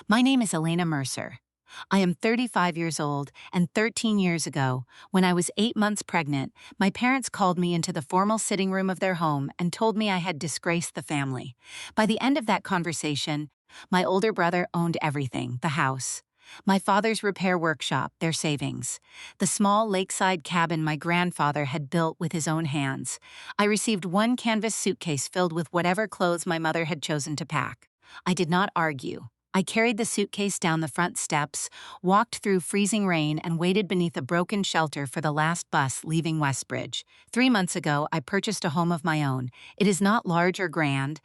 My name is Elena Mercer. I am 35 years old, and 13 years ago, when I was 8 months pregnant, my parents called me into the formal sitting room of their home and told me I had disgraced the family. By the end of that conversation, my older brother owned everything: the house, my father's repair workshop, their savings, the small lakeside cabin my grandfather had built with his own hands. I received one canvas suitcase filled with whatever clothes my mother had chosen to pack. I did not argue. I carried the suitcase down the front steps, walked through freezing rain, and waited beneath a broken shelter for the last bus leaving Westbridge. 3 months ago, I purchased a home of my own. It is not large or grand,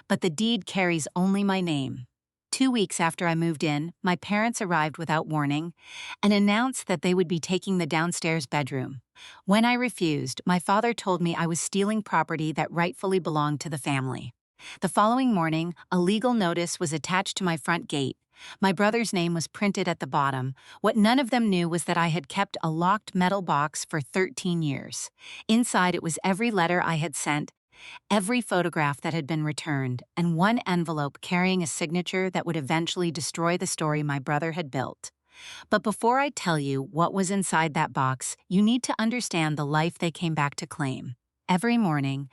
but the deed carries only my name. 2 weeks after I moved in, my parents arrived without warning and announced that they would be taking the downstairs bedroom. When I refused, my father told me I was stealing property that rightfully belonged to the family. The following morning, a legal notice was attached to my front gate. My brother's name was printed at the bottom. What none of them knew was that I had kept a locked metal box for 13 years. Inside it was every letter I had sent, every photograph that had been returned, and one envelope carrying a signature that would eventually destroy the story my brother had built. But before I tell you what was inside that box, you need to understand the life they came back to claim. Every morning,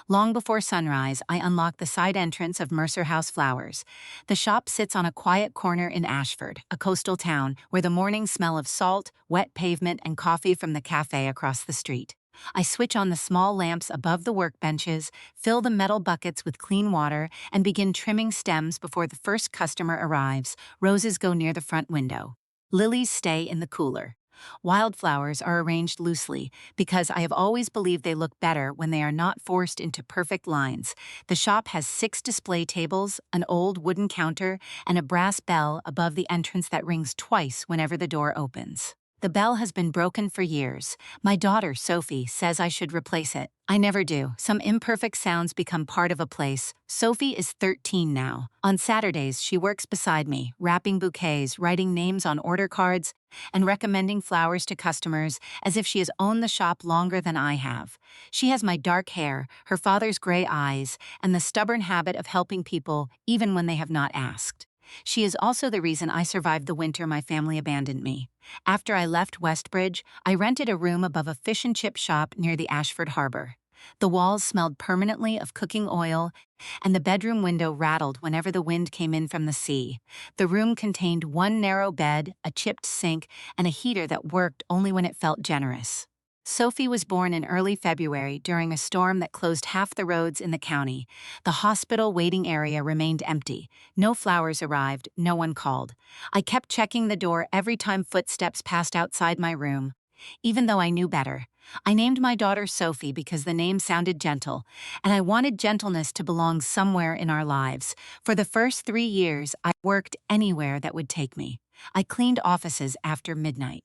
long before sunrise, I unlock the side entrance of Mercer House Flowers. The shop sits on a quiet corner in Ashford, a coastal town where the morning smell of salt, wet pavement, and coffee from the cafe across the street. I switch on the small lamps above the workbenches, fill the metal buckets with clean water, and begin trimming stems before the first customer arrives. Roses go near the front window. Lilies stay in the cooler. Wildflowers are arranged loosely because I have always believed they look better when they are not forced into perfect lines. The shop has 6 display tables, an old wooden counter, and a brass bell above the entrance that rings twice whenever the door opens. The bell has been broken for years. My daughter, Sophie, says I should replace it. I never do. Some imperfect sounds become part of a place. Sophie is 13 now. On Saturdays, she works beside me, wrapping bouquets, writing names on order cards, and recommending flowers to customers as if she has owned the shop longer than I have. She has my dark hair, her father's gray eyes, and the stubborn habit of helping people even when they have not asked. She is also the reason I survived the winter my family abandoned me. After I left Westbridge, I rented a room above a fish and chip shop near the Ashford Harbor. The walls smelled permanently of cooking oil, and the bedroom window rattled whenever the wind came in from the sea. The room contained one narrow bed, a chipped sink, and a heater that worked only when it felt generous. Sophie was born in early February during a storm that closed half the roads in the county. The hospital waiting area remained empty. No flowers arrived, no one called. I kept checking the door every time footsteps passed outside my room, even though I knew better. I named my daughter Sophie because the name sounded gentle, and I wanted gentleness to belong somewhere in our lives. For the first 3 years, I worked anywhere that would take me. I cleaned offices after midnight.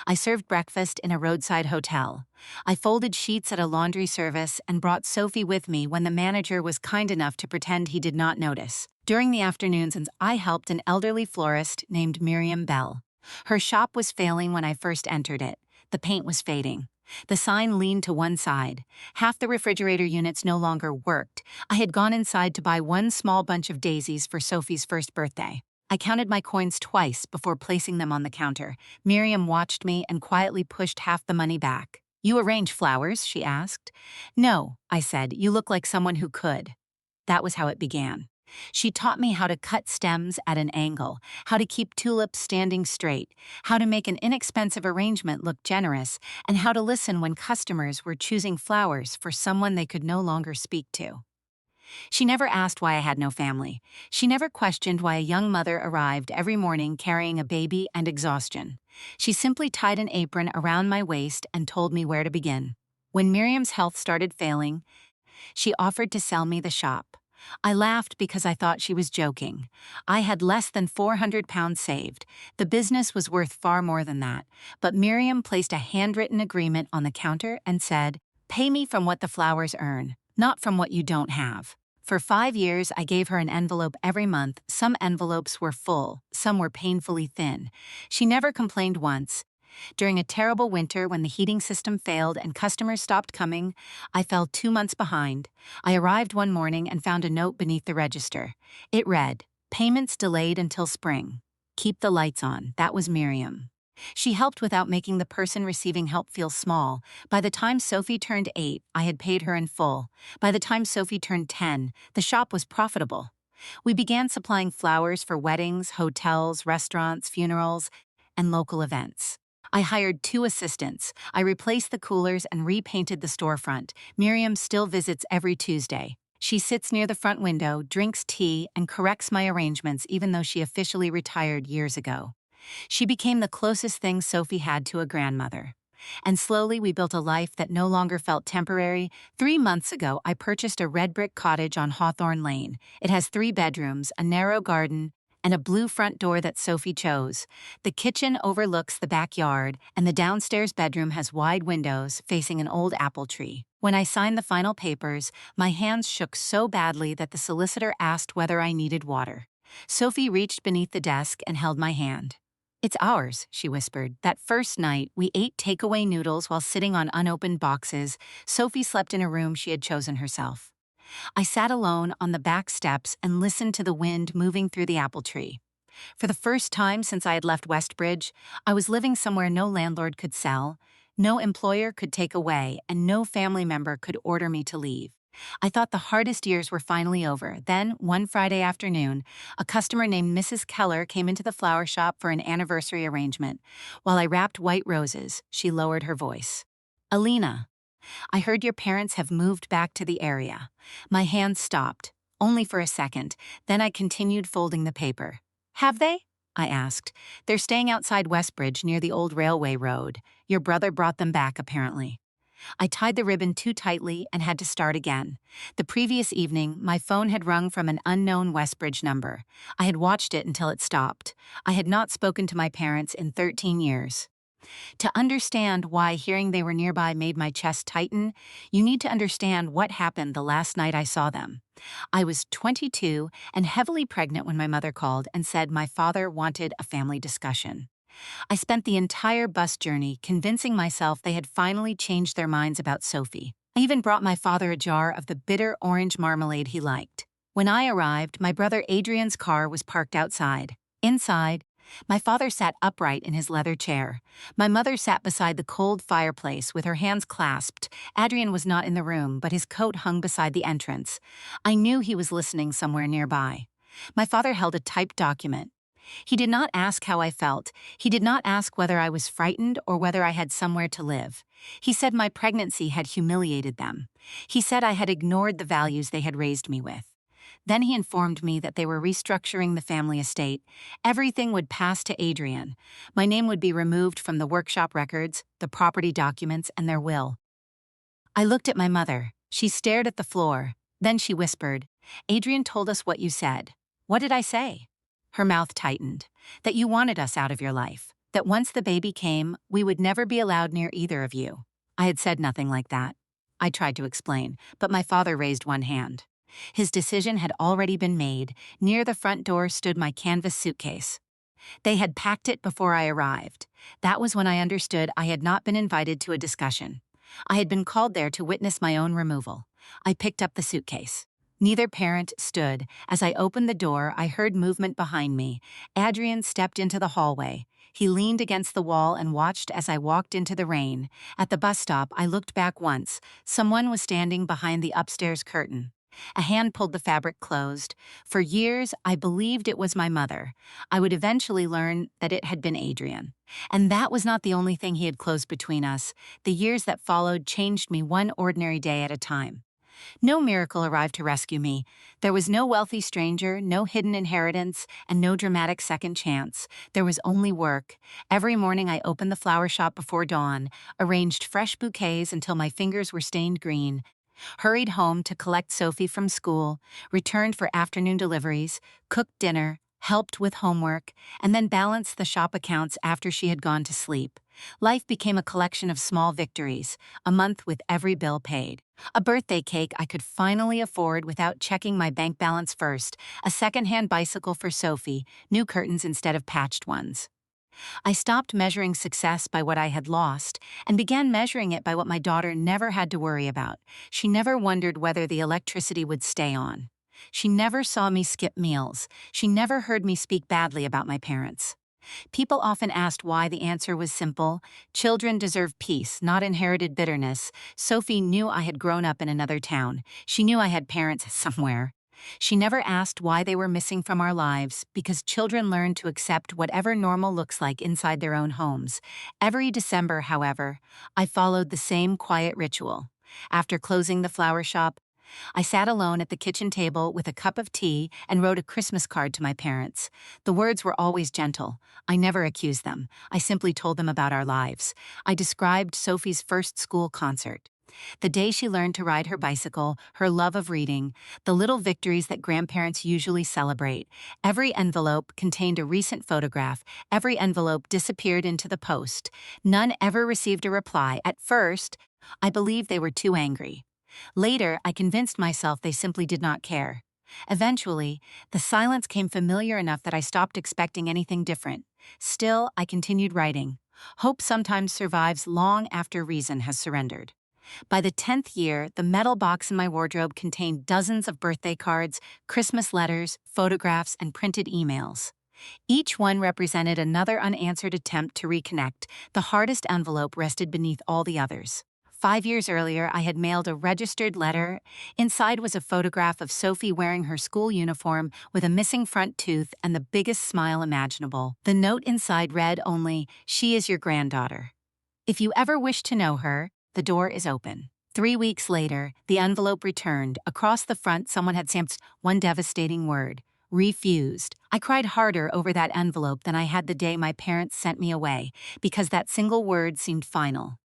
I served breakfast in a roadside hotel. I folded sheets at a laundry service and brought Sophie with me when the manager was kind enough to pretend he did not notice. During the afternoons, I helped an elderly florist named Miriam Bell. Her shop was failing when I first entered it. The paint was fading. The sign leaned to one side. Half the refrigerator units no longer worked. I had gone inside to buy one small bunch of daisies for Sophie's first birthday. I counted my coins twice before placing them on the counter. Miriam watched me and quietly pushed half the money back. "You arrange flowers?" she asked. "No," I said. "You look like someone who could." That was how it began. She taught me how to cut stems at an angle, how to keep tulips standing straight, how to make an inexpensive arrangement look generous, and how to listen when customers were choosing flowers for someone they could no longer speak to. She never asked why I had no family. She never questioned why a young mother arrived every morning carrying a baby and exhaustion. She simply tied an apron around my waist and told me where to begin. When Miriam's health started failing, she offered to sell me the shop. I laughed because I thought she was joking. I had less than £400 saved. The business was worth far more than that. But Miriam placed a handwritten agreement on the counter and said, "Pay me from what the flowers earn, not from what you don't have." For 5 years, I gave her an envelope every month. Some envelopes were full, some were painfully thin. She never complained once. During a terrible winter when the heating system failed and customers stopped coming, I fell 2 months behind. I arrived one morning and found a note beneath the register. It read, Payments delayed until spring. Keep the lights on. That was Miriam. She helped without making the person receiving help feel small. By the time Sophie turned 8, I had paid her in full. By the time Sophie turned 10, the shop was profitable. We began supplying flowers for weddings, hotels, restaurants, funerals, and local events. I hired 2 assistants. I replaced the coolers and repainted the storefront. Miriam still visits every Tuesday. She sits near the front window, drinks tea, and corrects my arrangements even though she officially retired years ago. She became the closest thing Sophie had to a grandmother. And slowly we built a life that no longer felt temporary. 3 months ago, I purchased a red brick cottage on Hawthorne Lane. It has 3 bedrooms, a narrow garden, and a blue front door that Sophie chose. The kitchen overlooks the backyard, and the downstairs bedroom has wide windows facing an old apple tree. When I signed the final papers, my hands shook so badly that the solicitor asked whether I needed water. Sophie reached beneath the desk and held my hand. "It's ours," she whispered. That first night, we ate takeaway noodles while sitting on unopened boxes. Sophie slept in a room she had chosen herself. I sat alone on the back steps and listened to the wind moving through the apple tree. For the first time since I had left Westbridge, I was living somewhere no landlord could sell, no employer could take away, and no family member could order me to leave. I thought the hardest years were finally over. Then, one Friday afternoon, a customer named Mrs. Keller came into the flower shop for an anniversary arrangement. While I wrapped white roses, she lowered her voice. "Alina, I heard your parents have moved back to the area." My hand stopped, only for a second, then I continued folding the paper. "Have they?" I asked. "They're staying outside Westbridge near the old railway road. Your brother brought them back, apparently." I tied the ribbon too tightly and had to start again. The previous evening, my phone had rung from an unknown Westbridge number. I had watched it until it stopped. I had not spoken to my parents in 13 years. To understand why hearing they were nearby made my chest tighten, you need to understand what happened the last night I saw them. I was 22 and heavily pregnant when my mother called and said my father wanted a family discussion. I spent the entire bus journey convincing myself they had finally changed their minds about Sophie. I even brought my father a jar of the bitter orange marmalade he liked. When I arrived, my brother Adrian's car was parked outside. Inside, my father sat upright in his leather chair. My mother sat beside the cold fireplace with her hands clasped. Adrian was not in the room, but his coat hung beside the entrance. I knew he was listening somewhere nearby. My father held a typed document. He did not ask how I felt. He did not ask whether I was frightened or whether I had somewhere to live. He said my pregnancy had humiliated them. He said I had ignored the values they had raised me with. Then he informed me that they were restructuring the family estate. Everything would pass to Adrian. My name would be removed from the workshop records, the property documents, and their will. I looked at my mother. She stared at the floor. Then she whispered, "Adrian told us what you said." "What did I say?" Her mouth tightened. "That you wanted us out of your life. That once the baby came, we would never be allowed near either of you." I had said nothing like that. I tried to explain, but my father raised one hand. His decision had already been made. Near the front door stood my canvas suitcase. They had packed it before I arrived. That was when I understood I had not been invited to a discussion. I had been called there to witness my own removal. I picked up the suitcase. Neither parent stood. As I opened the door, I heard movement behind me. Adrian stepped into the hallway. He leaned against the wall and watched as I walked into the rain. At the bus stop, I looked back once. Someone was standing behind the upstairs curtain. A hand pulled the fabric closed. For years, I believed it was my mother. I would eventually learn that it had been Adrian. And that was not the only thing he had closed between us. The years that followed changed me one ordinary day at a time. No miracle arrived to rescue me. There was no wealthy stranger, no hidden inheritance, and no dramatic second chance. There was only work. Every morning I opened the flower shop before dawn, arranged fresh bouquets until my fingers were stained green, hurried home to collect Sophie from school, returned for afternoon deliveries, cooked dinner, helped with homework, and then balanced the shop accounts after she had gone to sleep. Life became a collection of small victories, a month with every bill paid. A birthday cake I could finally afford without checking my bank balance first, a second-hand bicycle for Sophie, new curtains instead of patched ones. I stopped measuring success by what I had lost and began measuring it by what my daughter never had to worry about. She never wondered whether the electricity would stay on. She never saw me skip meals. She never heard me speak badly about my parents. People often asked why. The answer was simple. Children deserve peace, not inherited bitterness. Sophie knew I had grown up in another town. She knew I had parents somewhere. She never asked why they were missing from our lives, because children learn to accept whatever normal looks like inside their own homes. Every December, however, I followed the same quiet ritual. After closing the flower shop, I sat alone at the kitchen table with a cup of tea and wrote a Christmas card to my parents. The words were always gentle. I never accused them. I simply told them about our lives. I described Sophie's first school concert, the day she learned to ride her bicycle, her love of reading, the little victories that grandparents usually celebrate. Every envelope contained a recent photograph. Every envelope disappeared into the post. None ever received a reply. At first, I believed they were too angry. Later, I convinced myself they simply did not care. Eventually, the silence came familiar enough that I stopped expecting anything different. Still, I continued writing. Hope sometimes survives long after reason has surrendered. By the 10th year, the metal box in my wardrobe contained dozens of birthday cards, Christmas letters, photographs, and printed emails. Each one represented another unanswered attempt to reconnect. The hardest envelope rested beneath all the others. 5 years earlier, I had mailed a registered letter. Inside was a photograph of Sophie wearing her school uniform with a missing front tooth and the biggest smile imaginable. The note inside read only, "She is your granddaughter. If you ever wish to know her, the door is open." 3 weeks later, the envelope returned. Across the front, someone had stamped one devastating word: refused. I cried harder over that envelope than I had the day my parents sent me away, because that single word seemed final.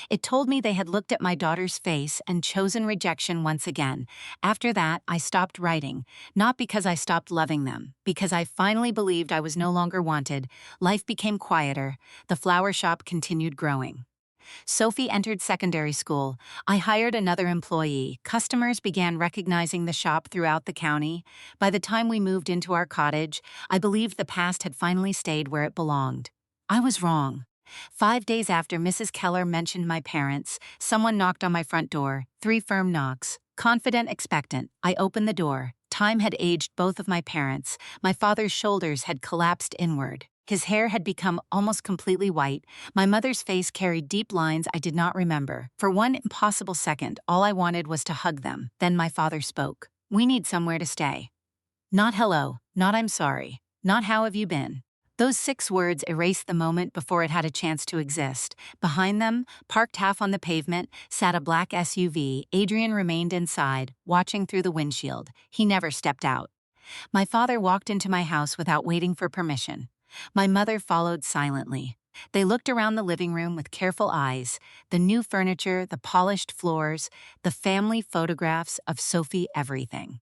It told me they had looked at my daughter's face and chosen rejection once again. After that, I stopped writing, not because I stopped loving them, because I finally believed I was no longer wanted. Life became quieter. The flower shop continued growing. Sophie entered secondary school. I hired another employee. Customers began recognizing the shop throughout the county. By the time we moved into our cottage, I believed the past had finally stayed where it belonged. I was wrong. 5 days after Mrs. Keller mentioned my parents, someone knocked on my front door. 3 firm knocks. Confident, expectant, I opened the door. Time had aged both of my parents. My father's shoulders had collapsed inward. His hair had become almost completely white. My mother's face carried deep lines I did not remember. For one impossible second, all I wanted was to hug them. Then my father spoke. "We need somewhere to stay." Not hello, not I'm sorry, not how have you been. Those 6 words erased the moment before it had a chance to exist. Behind them, parked half on the pavement, sat a black SUV. Adrian remained inside, watching through the windshield. He never stepped out. My father walked into my house without waiting for permission. My mother followed silently. They looked around the living room with careful eyes, the new furniture, the polished floors, the family photographs of Sophie, everything.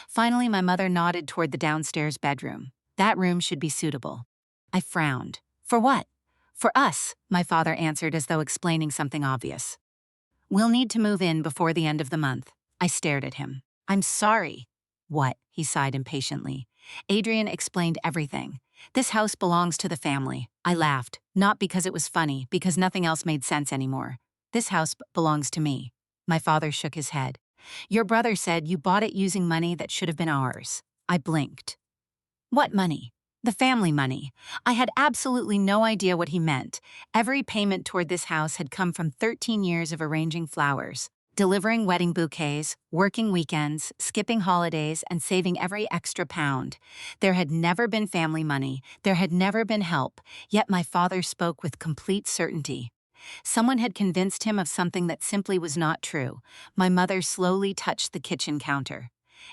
Finally, my mother nodded toward the downstairs bedroom. That room should be suitable. I frowned. "For what?" "For us," my father answered as though explaining something obvious. "We'll need to move in before the end of the month." I stared at him. "I'm sorry." "What?" he sighed impatiently. Adrian explained everything. "This house belongs to the family." I laughed, not because it was funny, because nothing else made sense anymore. "This house belongs to me." My father shook his head. "Your brother said you bought it using money that should have been ours." I blinked. "What money?" "The family money." I had absolutely no idea what he meant. Every payment toward this house had come from 13 years of arranging flowers, delivering wedding bouquets, working weekends, skipping holidays, and saving every extra pound. There had never been family money. There had never been help. Yet my father spoke with complete certainty. Someone had convinced him of something that simply was not true. My mother slowly touched the kitchen counter.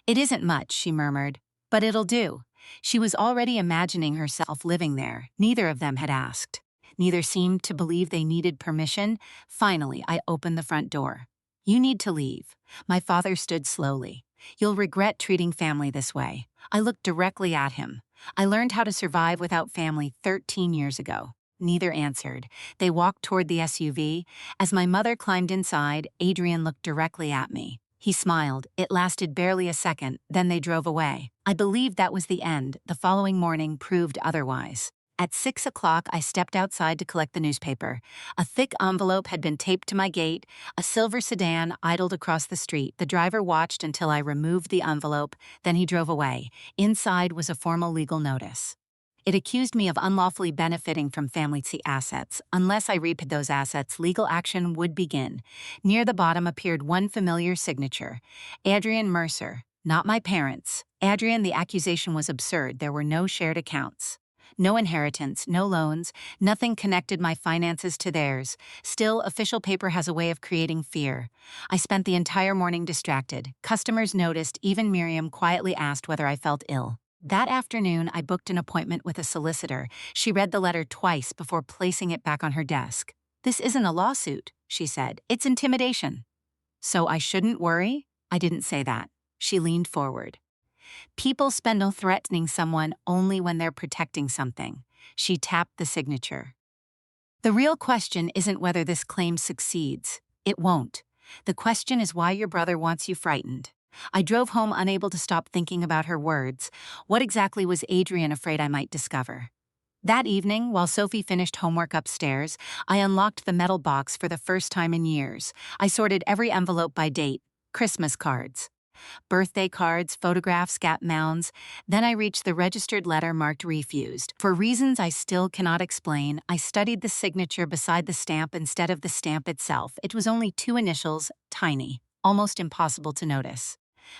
"It isn't much," she murmured, "but it'll do." She was already imagining herself living there. Neither of them had asked. Neither seemed to believe they needed permission. Finally, I opened the front door. "You need to leave." My father stood slowly. "You'll regret treating family this way." I looked directly at him. "I learned how to survive without family 13 years ago." Neither answered. They walked toward the SUV. As my mother climbed inside, Adrian looked directly at me. He smiled. It lasted barely a second, then they drove away. I believed that was the end. The following morning proved otherwise. At 6 o'clock, I stepped outside to collect the newspaper. A thick envelope had been taped to my gate. A silver sedan idled across the street. The driver watched until I removed the envelope, then he drove away. Inside was a formal legal notice. It accused me of unlawfully benefiting from family assets. Unless I repaid those assets, legal action would begin. Near the bottom appeared one familiar signature: Adrian Mercer, not my parents. Adrian, the accusation was absurd. There were no shared accounts. No inheritance, no loans, nothing connected my finances to theirs. Still, official paper has a way of creating fear. I spent the entire morning distracted. Customers noticed, even Miriam quietly asked whether I felt ill. That afternoon, I booked an appointment with a solicitor. She read the letter twice before placing it back on her desk. "This isn't a lawsuit," she said. "It's intimidation." "So I shouldn't worry?" "I didn't say that." She leaned forward. "People spend on threatening someone only when they're protecting something." She tapped the signature. "The real question isn't whether this claim succeeds. It won't. The question is why your brother wants you frightened." I drove home unable to stop thinking about her words. What exactly was Adrian afraid I might discover? That evening, while Sophie finished homework upstairs, I unlocked the metal box for the first time in years. I sorted every envelope by date: Christmas cards, birthday cards, photographs, gap mounds. Then I reached the registered letter marked refused. For reasons I still cannot explain, I studied the signature beside the stamp instead of the stamp itself. It was only two initials, tiny, almost impossible to notice.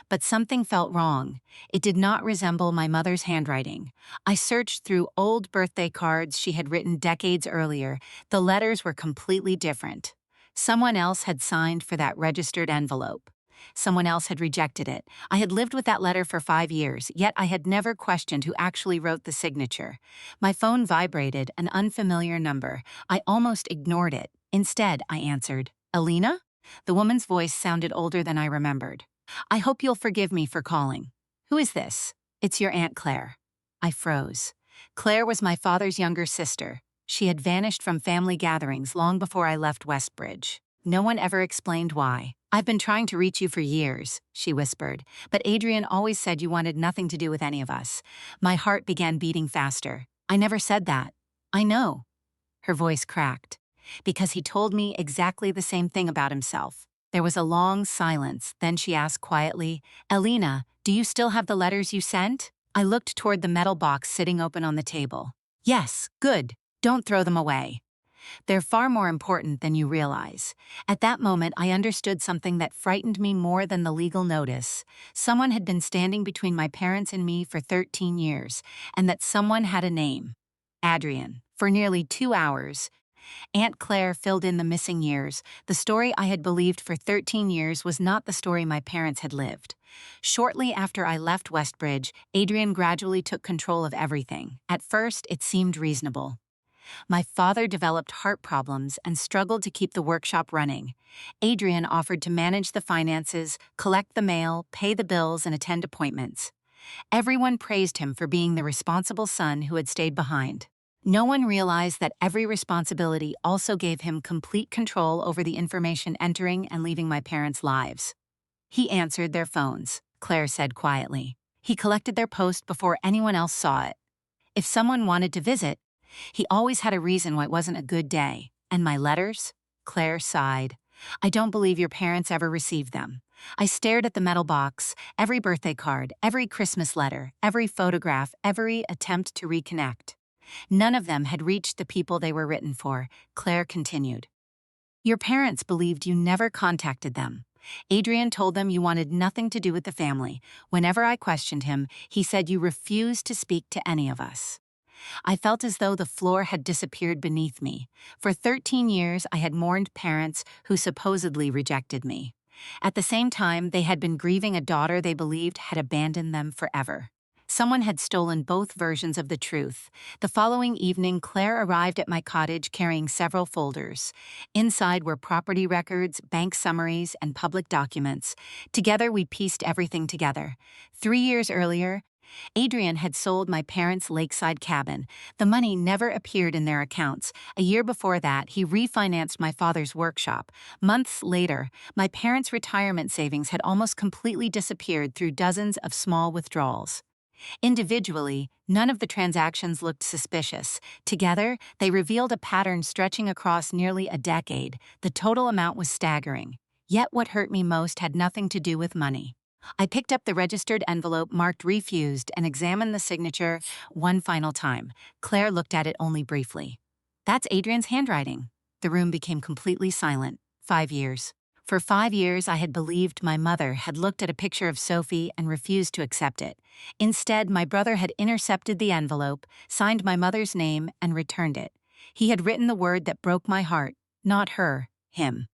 But something felt wrong. It did not resemble my mother's handwriting. I searched through old birthday cards she had written decades earlier. The letters were completely different. Someone else had signed for that registered envelope. Someone else had rejected it. I had lived with that letter for 5 years, yet I had never questioned who actually wrote the signature. My phone vibrated, an unfamiliar number. I almost ignored it. Instead, I answered, "Alina?" The woman's voice sounded older than I remembered. "I hope you'll forgive me for calling." "Who is this?" "It's your Aunt Claire." I froze. Claire was my father's younger sister. She had vanished from family gatherings long before I left Westbridge. No one ever explained why. "I've been trying to reach you for years," she whispered, "but Adrian always said you wanted nothing to do with any of us." My heart began beating faster. "I never said that." "I know." Her voice cracked. "Because he told me exactly the same thing about himself." There was a long silence, then she asked quietly, "Alina, do you still have the letters you sent?" I looked toward the metal box sitting open on the table. "Yes, good. Don't throw them away. They're far more important than you realize." At that moment, I understood something that frightened me more than the legal notice. Someone had been standing between my parents and me for 13 years, and that someone had a name: Adrian. For nearly 2 hours, Aunt Claire filled in the missing years. The story I had believed for 13 years was not the story my parents had lived. Shortly after I left Westbridge, Adrian gradually took control of everything. At first, it seemed reasonable. My father developed heart problems and struggled to keep the workshop running. Adrian offered to manage the finances, collect the mail, pay the bills, and attend appointments. Everyone praised him for being the responsible son who had stayed behind. No one realized that every responsibility also gave him complete control over the information entering and leaving my parents' lives. "He answered their phones," Claire said quietly. "He collected their post before anyone else saw it. If someone wanted to visit, he always had a reason why it wasn't a good day." "And my letters?" Claire sighed. "I don't believe your parents ever received them." I stared at the metal box, every birthday card, every Christmas letter, every photograph, every attempt to reconnect. None of them had reached the people they were written for. Claire continued. "Your parents believed you never contacted them. Adrian told them you wanted nothing to do with the family. Whenever I questioned him, he said you refused to speak to any of us." I felt as though the floor had disappeared beneath me. For 13 years, I had mourned parents who supposedly rejected me. At the same time, they had been grieving a daughter they believed had abandoned them forever. Someone had stolen both versions of the truth. The following evening, Claire arrived at my cottage carrying several folders. Inside were property records, bank summaries, and public documents. Together, we pieced everything together. 3 years earlier, Adrian had sold my parents' lakeside cabin. The money never appeared in their accounts. A year before that, he refinanced my father's workshop. Months later, my parents' retirement savings had almost completely disappeared through dozens of small withdrawals. Individually, none of the transactions looked suspicious. Together, they revealed a pattern stretching across nearly a decade. The total amount was staggering. Yet what hurt me most had nothing to do with money. I picked up the registered envelope marked refused and examined the signature one final time. Claire looked at it only briefly. That's Adrian's handwriting. The room became completely silent. 5 years. For 5 years, I had believed my mother had looked at a picture of Sophie and refused to accept it. Instead, my brother had intercepted the envelope, signed my mother's name, and returned it. He had written the word that broke my heart, not her, him.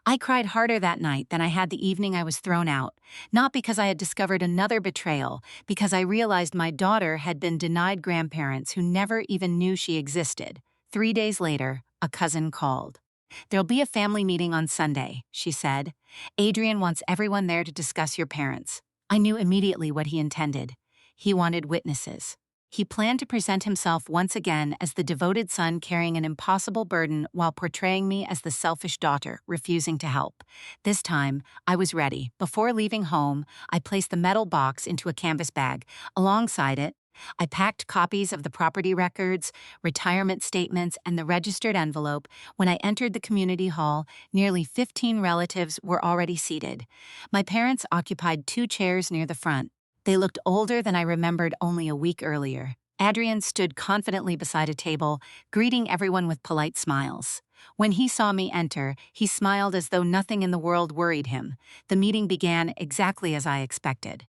I cried harder that night than I had the evening I was thrown out, not because I had discovered another betrayal, because I realized my daughter had been denied grandparents who never even knew she existed. 3 days later, a cousin called. "There'll be a family meeting on Sunday," she said. "Adrian wants everyone there to discuss your parents." I knew immediately what he intended. He wanted witnesses. He planned to present himself once again as the devoted son carrying an impossible burden while portraying me as the selfish daughter refusing to help. This time, I was ready. Before leaving home, I placed the metal box into a canvas bag. Alongside it, I packed copies of the property records, retirement statements, and the registered envelope. When I entered the community hall, nearly 15 relatives were already seated. My parents occupied 2 chairs near the front. They looked older than I remembered only a week earlier. Adrian stood confidently beside a table, greeting everyone with polite smiles. When he saw me enter, he smiled as though nothing in the world worried him. The meeting began exactly as I expected.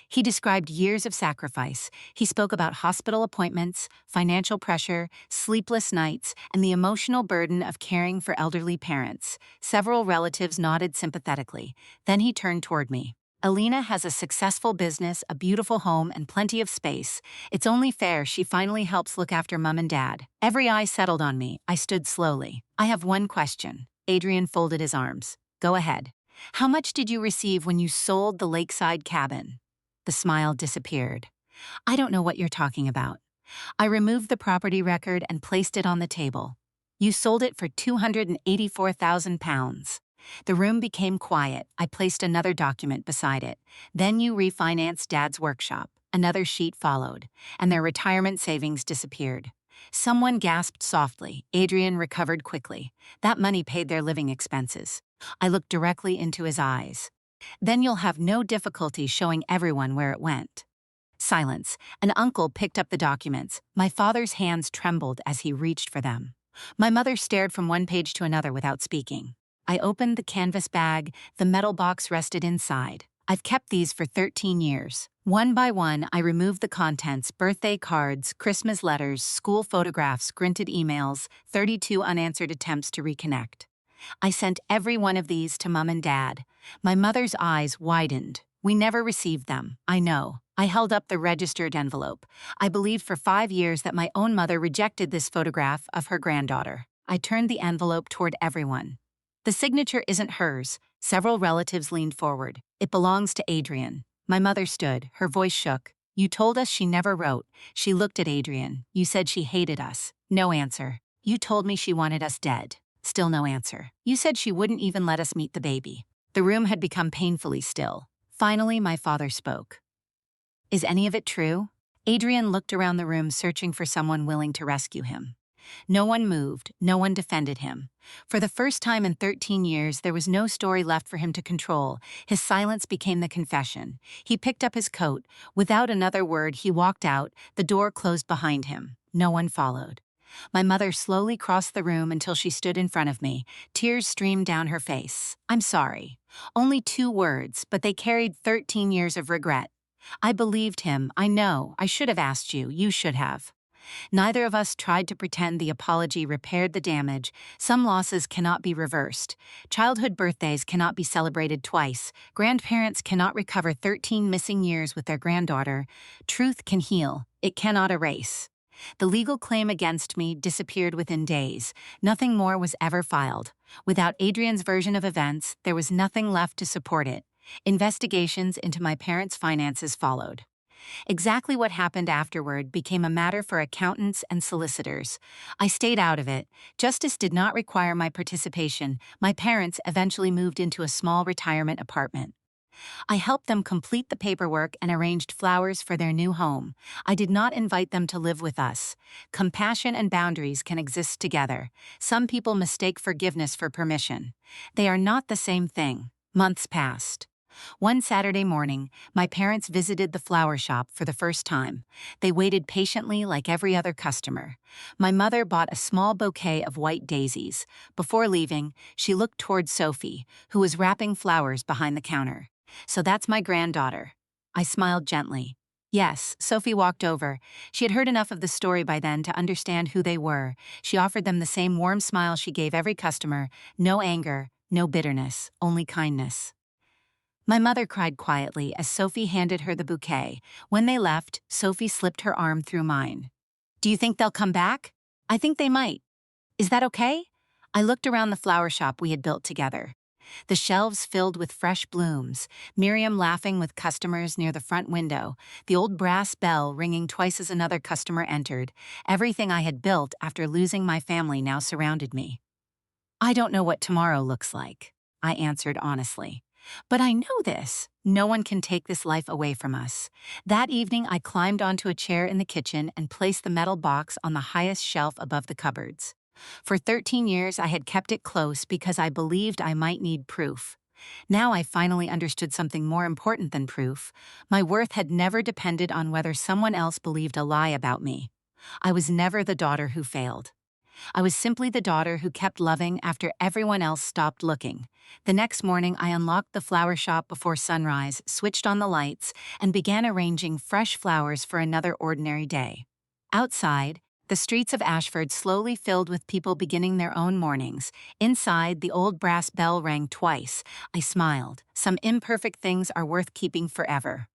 He described years of sacrifice. He spoke about hospital appointments, financial pressure, sleepless nights, and the emotional burden of caring for elderly parents. Several relatives nodded sympathetically. Then he turned toward me. "Alina has a successful business, a beautiful home, and plenty of space. It's only fair she finally helps look after Mum and Dad." Every eye settled on me. I stood slowly. "I have one question." Adrian folded his arms. "Go ahead. How much did you receive when you sold the lakeside cabin?" The smile disappeared. "I don't know what you're talking about." I removed the property record and placed it on the table. "You sold it for £284,000. The room became quiet. I placed another document beside it. "Then you refinanced Dad's workshop." Another sheet followed, and their retirement savings disappeared. Someone gasped softly. Adrian recovered quickly. "That money paid their living expenses." I looked directly into his eyes. "Then you'll have no difficulty showing everyone where it went." Silence. An uncle picked up the documents. My father's hands trembled as he reached for them. My mother stared from one page to another without speaking. I opened the canvas bag. The metal box rested inside. "I've kept these for 13 years. One by one, I removed the contents: birthday cards, Christmas letters, school photographs, printed emails, 32 unanswered attempts to reconnect. I sent every one of these to Mum and Dad." My mother's eyes widened. "We never received them." "I know." I held up the registered envelope. "I believed for 5 years that my own mother rejected this photograph of her granddaughter." I turned the envelope toward everyone. "The signature isn't hers." Several relatives leaned forward. "It belongs to Adrian." My mother stood. Her voice shook. "You told us she never wrote." She looked at Adrian. "You said she hated us." No answer. "You told me she wanted us dead." Still no answer. "You said she wouldn't even let us meet the baby." The room had become painfully still. Finally, my father spoke. "Is any of it true?" Adrian looked around the room, searching for someone willing to rescue him. No one moved. No one defended him. For the first time in 13 years, there was no story left for him to control. His silence became the confession. He picked up his coat. Without another word, he walked out. The door closed behind him. No one followed. My mother slowly crossed the room until she stood in front of me. Tears streamed down her face. "I'm sorry." Only 2 words, but they carried 13 years of regret. "I believed him. I know. I should have asked you. You should have." Neither of us tried to pretend the apology repaired the damage. Some losses cannot be reversed. Childhood birthdays cannot be celebrated twice. Grandparents cannot recover 13 missing years with their granddaughter. Truth can heal. It cannot erase. The legal claim against me disappeared within days. Nothing more was ever filed. Without Adrian's version of events, there was nothing left to support it. Investigations into my parents' finances followed. Exactly what happened afterward became a matter for accountants and solicitors. I stayed out of it. Justice did not require my participation. My parents eventually moved into a small retirement apartment. I helped them complete the paperwork and arranged flowers for their new home. I did not invite them to live with us. Compassion and boundaries can exist together. Some people mistake forgiveness for permission. They are not the same thing. Months passed. One Saturday morning, my parents visited the flower shop for the first time. They waited patiently like every other customer. My mother bought a small bouquet of white daisies. Before leaving, she looked toward Sophie, who was wrapping flowers behind the counter. "So that's my granddaughter." I smiled gently. Yes, Sophie walked over. She had heard enough of the story by then to understand who they were. She offered them the same warm smile she gave every customer. No anger, no bitterness, only kindness. My mother cried quietly as Sophie handed her the bouquet. When they left, Sophie slipped her arm through mine. "Do you think they'll come back?" "I think they might. Is that okay?" I looked around the flower shop we had built together. The shelves filled with fresh blooms, Miriam laughing with customers near the front window, the old brass bell ringing twice as another customer entered. Everything I had built after losing my family now surrounded me. "I don't know what tomorrow looks like," I answered honestly. "But I know this. No one can take this life away from us." That evening, I climbed onto a chair in the kitchen and placed the metal box on the highest shelf above the cupboards. For 13 years, I had kept it close because I believed I might need proof. Now I finally understood something more important than proof. My worth had never depended on whether someone else believed a lie about me. I was never the daughter who failed. I was simply the daughter who kept loving after everyone else stopped looking. The next morning, I unlocked the flower shop before sunrise, switched on the lights, and began arranging fresh flowers for another ordinary day. Outside, the streets of Ashford slowly filled with people beginning their own mornings. Inside, the old brass bell rang twice. I smiled. Some imperfect things are worth keeping forever.